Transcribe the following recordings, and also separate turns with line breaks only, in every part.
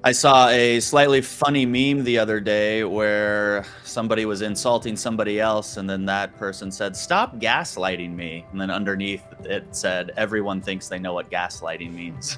I saw a slightly funny meme the other day where somebody was insulting somebody else, and then that person said, "Stop gaslighting me." And then underneath it said, "Everyone thinks they know what gaslighting means."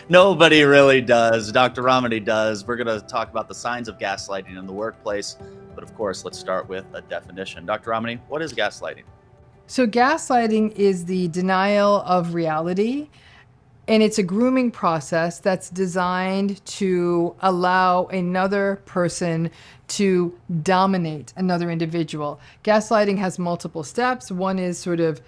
Nobody really does. Dr. Ramani does. We're going to talk about the signs of gaslighting in the workplace. But of course, let's start with a definition. Dr. Ramani, what is gaslighting?
So gaslighting is the denial of reality, and it's a grooming process that's designed to allow another person to dominate another individual. Gaslighting has multiple steps. One is sort of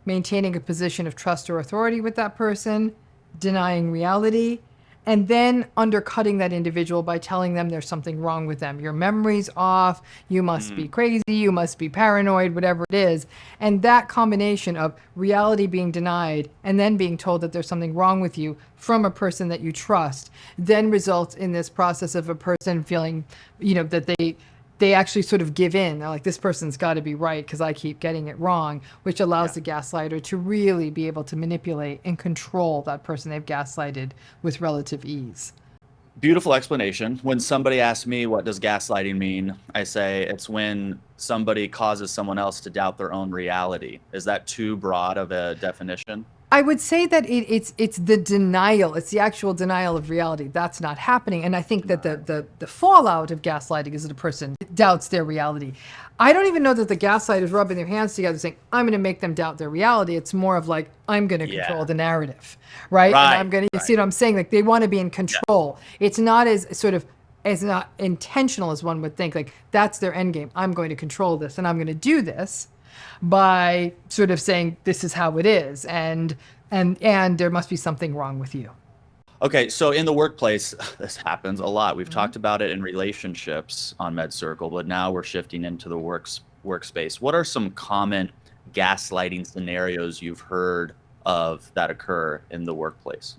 maintaining a position of trust or authority with that person, denying reality, and then undercutting that individual by telling them there's something wrong with them. Your memory's off, you must be crazy, you must be paranoid, whatever it is. And that combination of reality being denied and then being told that there's something wrong with you from a person that you trust then results in this process of a person feeling, that they actually sort of give in. They're like, this person's got to be right because I keep getting it wrong, which allows the gaslighter to really be able to manipulate and control that person they've gaslighted with relative ease.
Beautiful explanation. When somebody asks me, what does gaslighting mean? I say it's when somebody causes someone else to doubt their own reality. Is that too broad of a definition?
I would say that it's the denial. It's the actual denial of reality. That's not happening. And I think that the fallout of gaslighting is that a person doubts their reality. I don't even know that the gaslighters rubbing their hands together saying, I'm going to make them doubt their reality. It's more of like, I'm going to control the narrative, right? And I'm going to, you see what I'm saying? Like they want to be in control. It's not as not intentional as one would think. Like that's their end game. I'm going to control this and I'm going to do this by sort of saying this is how it is and there must be something wrong with you.
Okay, so in the workplace, this happens a lot. We've talked about it in relationships on MedCircle, but now we're shifting into the workspace. What are some common gaslighting scenarios you've heard of that occur in the workplace?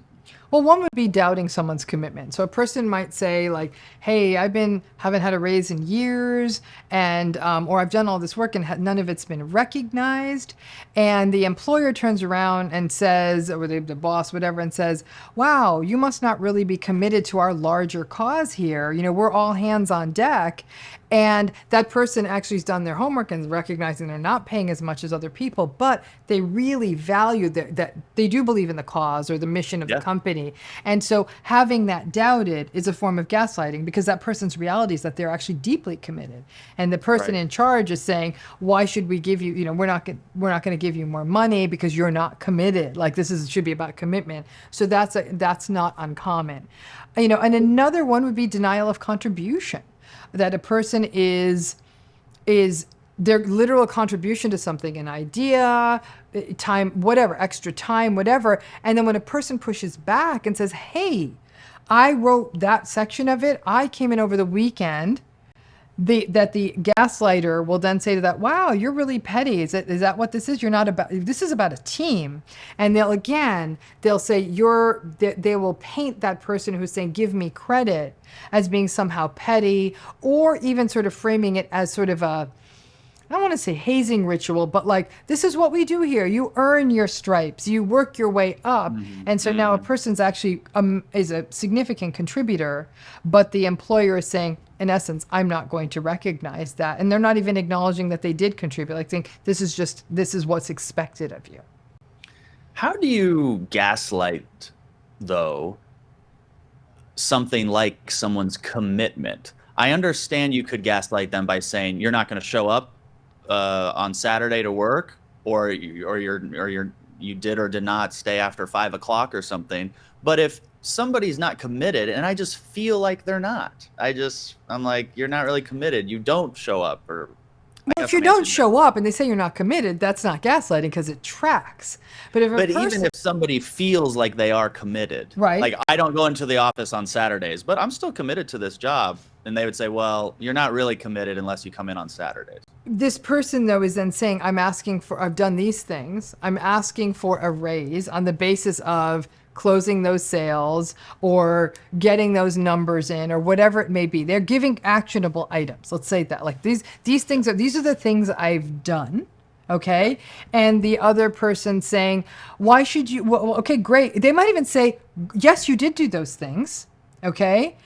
Well, one would be doubting someone's commitment. So a person might say like, hey, haven't had a raise in years and, or I've done all this work and none of it's been recognized. And the employer turns around and says, or the boss, whatever, and says, wow, you must not really be committed to our larger cause here. We're all hands on deck. And that person actually has done their homework and recognizing they're not paying as much as other people, but they really value that they do believe in the cause or the mission of the company. And so having that doubted is a form of gaslighting because that person's reality is that they're actually deeply committed. And the person in charge is saying, why should we give you, we're not going to give you more money because you're not committed. Like should be about commitment. So that's not uncommon. And another one would be denial of contribution. That a person is their literal contribution to something, an idea, time, whatever, extra time, whatever. And then when a person pushes back and says, hey, I wrote that section of it, I came in over the weekend, that the gaslighter will then say to that, wow, you're really petty. Is that what this is? You're not about, this is about a team. And they'll say they will paint that person who's saying, give me credit as being somehow petty, or even sort of framing it as sort of I don't want to say hazing ritual, but like, this is what we do here. You earn your stripes, you work your way up. And so now a person's actually is a significant contributor, but the employer is saying, in essence, I'm not going to recognize that. And they're not even acknowledging that they did contribute. Like think this is what's expected of you.
How do you gaslight, though, something like someone's commitment? I understand you could gaslight them by saying you're not going to show up on Saturday to work, or you did or did not stay after 5 o'clock or something. But if somebody's not committed and I just feel like they're not, I'm like, you're not really committed. You don't show up. Or
well, if you don't show up and they say you're not committed, that's not gaslighting because it tracks. But even
if somebody feels like they are committed,
right?
Like I don't go into the office on Saturdays, but I'm still committed to this job. And they would say, well, you're not really committed unless you come in on Saturdays.
This person, though, is then saying, I've done these things. I'm asking for a raise on the basis of closing those sales or getting those numbers in or whatever it may be. They're giving actionable items. Let's say that like these are the things I've done. Okay. And the other person saying, why should you? Well, okay, great. They might even say, yes, you did do those things. Okay.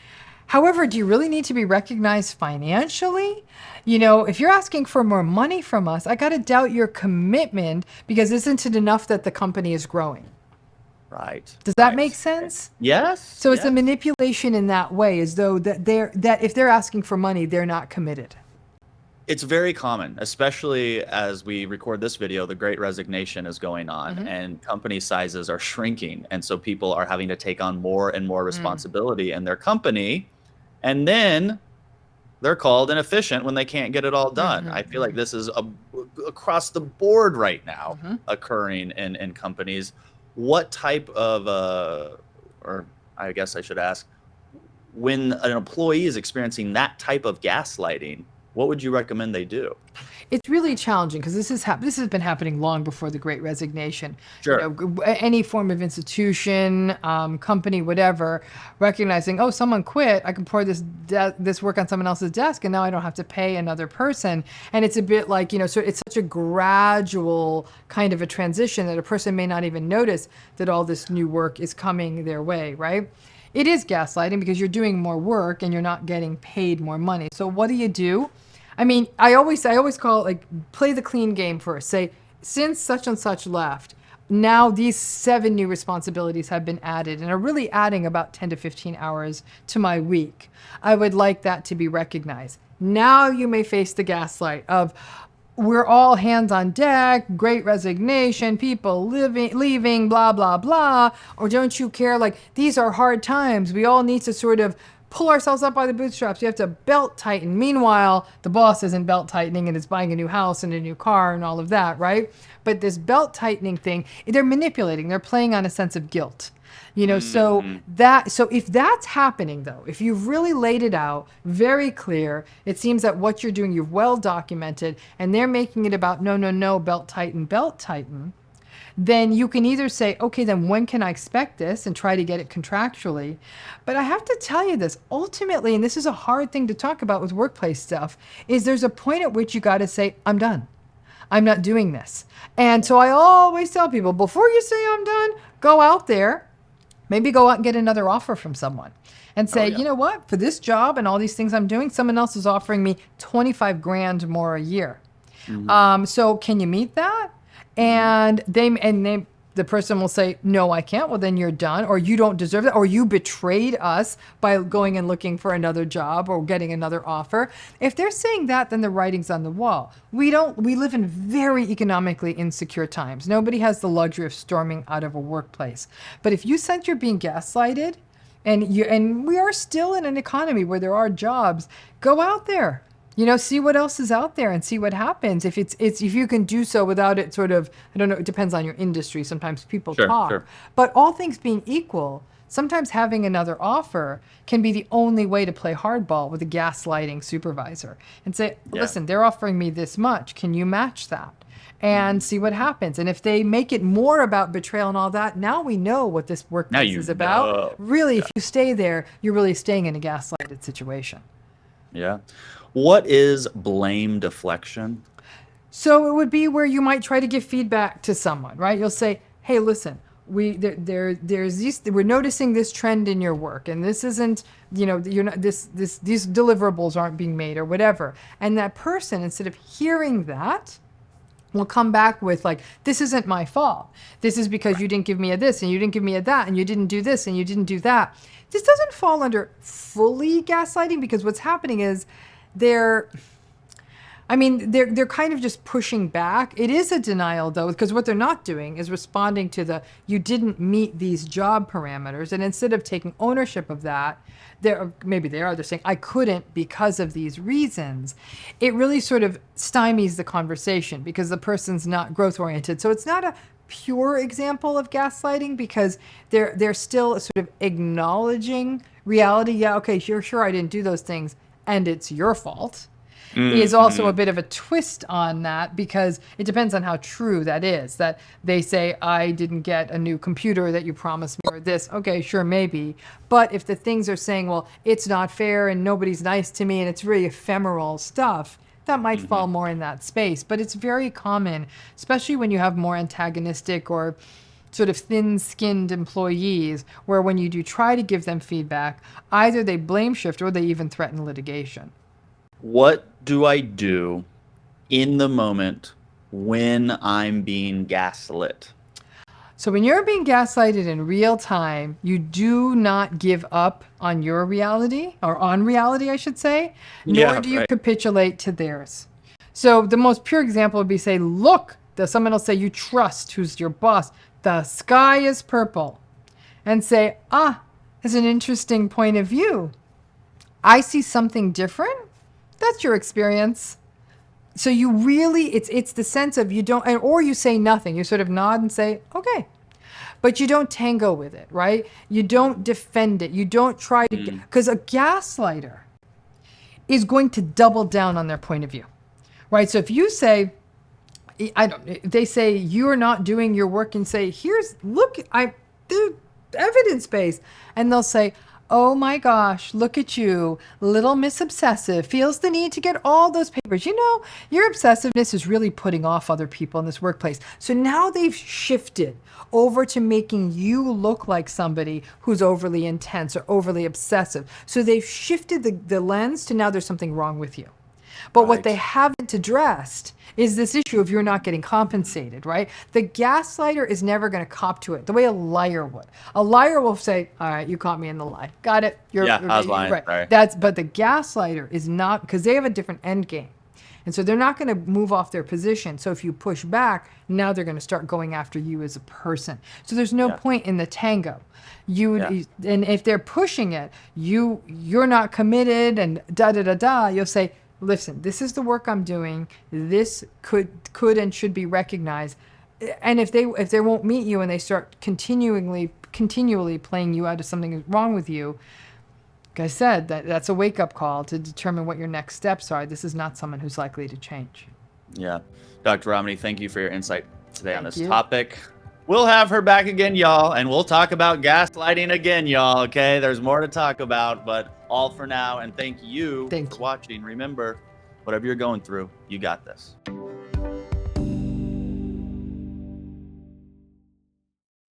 However, do you really need to be recognized financially? You know, if you're asking for more money from us, I got to doubt your commitment, because isn't it enough that the company is growing?
Right.
Does that
Right.
make sense?
Yes.
So it's a
Yes.
manipulation in that way, as though that if they're asking for money, they're not committed.
It's very common, especially as we record this video, the great resignation is going on and company sizes are shrinking. And so people are having to take on more and more responsibility in their company. And then they're called inefficient when they can't get it all done. I feel like this is across the board right now occurring in companies. What type of, or I guess I should ask, when an employee is experiencing that type of gaslighting, what would you recommend they do?
It's really challenging, because this has been happening long before the Great Resignation.
Sure.
You know, any form of institution, company, whatever, recognizing, oh, someone quit, I can pour this work on someone else's desk, and now I don't have to pay another person. And it's a bit like, you know, so it's such a gradual kind of a transition that a person may not even notice that all this new work is coming their way, right? It is gaslighting, because you're doing more work and you're not getting paid more money. So what do you do? I mean, I always call it, like, play the clean game first. Say, since such and such left, now these 7 new responsibilities have been added and are really adding about 10 to 15 hours to my week. I would like that to be recognized. Now you may face the gaslight of, we're all hands on deck, great resignation, people leaving, blah, blah, blah. Or don't you care? Like, these are hard times. We all need to sort of pull ourselves up by the bootstraps. You have to belt tighten. Meanwhile, the boss isn't belt tightening and is buying a new house and a new car and all of that, right? But this belt tightening thing, they're manipulating. They're playing on a sense of guilt. You know, so if that's happening, though, if you've really laid it out very clear, it seems that what you're doing, you've well documented, and they're making it about no, belt tighten, then you can either say, okay, then when can I expect this, and try to get it contractually. But I have to tell you this, ultimately, and this is a hard thing to talk about with workplace stuff, is there's a point at which you got to say, I'm done. I'm not doing this. And so I always tell people, before you say I'm done, go out there. Maybe go out and get another offer from someone and say, you know what, for this job and all these things I'm doing, someone else is offering me 25 grand more a year. So can you meet that? And the person will say, no, I can't. Well, then you're done, or you don't deserve that, or you betrayed us by going and looking for another job or getting another offer. If they're saying that, then the writing's on the wall. We live in very economically insecure times. Nobody has the luxury of storming out of a workplace. But if you sense you're being gaslighted, and we are still in an economy where there are jobs, go out there. You know, see what else is out there and see what happens. If if you can do so without it sort of, I don't know, it depends on your industry. Sometimes people talk. Sure. But all things being equal, sometimes having another offer can be the only way to play hardball with a gaslighting supervisor and say, listen, they're offering me this much. Can you match that? And see what happens. And if they make it more about betrayal and all that, now we know what this workplace is about. Really, if you stay there, you're really staying in a gaslighted situation.
Yeah. What is blame deflection?
So it would be where you might try to give feedback to someone, right? You'll say, hey, listen, we're noticing this trend in your work, and this isn't, you know, you're not, these deliverables aren't being made or whatever. And that person, instead of hearing that, will come back with, like, this isn't my fault. This is because you didn't give me a this, and you didn't give me a that, and you didn't do this, and you didn't do that. This doesn't fall under fully gaslighting, because what's happening is they're kind of just pushing back. It is a denial, though, because what they're not doing is responding to you didn't meet these job parameters. And instead of taking ownership of that, they're saying, I couldn't because of these reasons. It really sort of stymies the conversation because the person's not growth oriented. So it's not a pure example of gaslighting, because they're still sort of acknowledging reality. Yeah, okay, sure, I didn't do those things, and it's your fault. Is also a bit of a twist on that, because it depends on how true that is. That they say, I didn't get a new computer that you promised me, or this. Okay, sure, maybe. But if the things are saying, well, it's not fair and nobody's nice to me and it's really ephemeral stuff, that might fall more in that space. But it's very common, especially when you have more antagonistic or sort of thin-skinned employees where when you do try to give them feedback, either they blame shift or they even threaten litigation.
What do I do in the moment when I'm being gaslit?
So when you're being gaslighted in real time, you do not give up on your reality, or on reality, I should say, nor do you capitulate to theirs. So the most pure example would be say, look, someone will say you trust, who's your boss, the sky is purple, and say, that's an interesting point of view. I see something different. That's your experience. So you really, it's the sense of you don't, or you say nothing. You sort of nod and say, okay. But you don't tango with it, right? You don't defend it. You don't try to, because a gaslighter is going to double down on their point of view, right? So if you say, they say you're not doing your work and say, look, the evidence base. And they'll say, oh my gosh, look at you, little Miss Obsessive, feels the need to get all those papers. You know, your obsessiveness is really putting off other people in this workplace. So now they've shifted over to making you look like somebody who's overly intense or overly obsessive. So they've shifted the lens to now there's something wrong with you. But what they haven't addressed is this issue of you're not getting compensated, right? The gaslighter is never going to cop to it the way a liar would. A liar will say, all right, you caught me in the lie. Got it.
I was lying.
Right.
Sorry.
But the gaslighter is not, because they have a different end game. And so they're not going to move off their position. So if you push back, now they're going to start going after you as a person. So there's no point in the tango. And if they're pushing it, you're not committed and you'll say, listen, this is the work I'm doing. This could and should be recognized. And if they won't meet you and they start continually playing you out of something is wrong with you, like I said, that's a wake-up call to determine what your next steps are. This is not someone who's likely to change.
Yeah. Dr. Ramani, thank you for your insight today on this topic. We'll have her back again, y'all, and we'll talk about gaslighting again, y'all, okay? There's more to talk about, but all for now, and thank you for watching. Remember, whatever you're going through, you got this.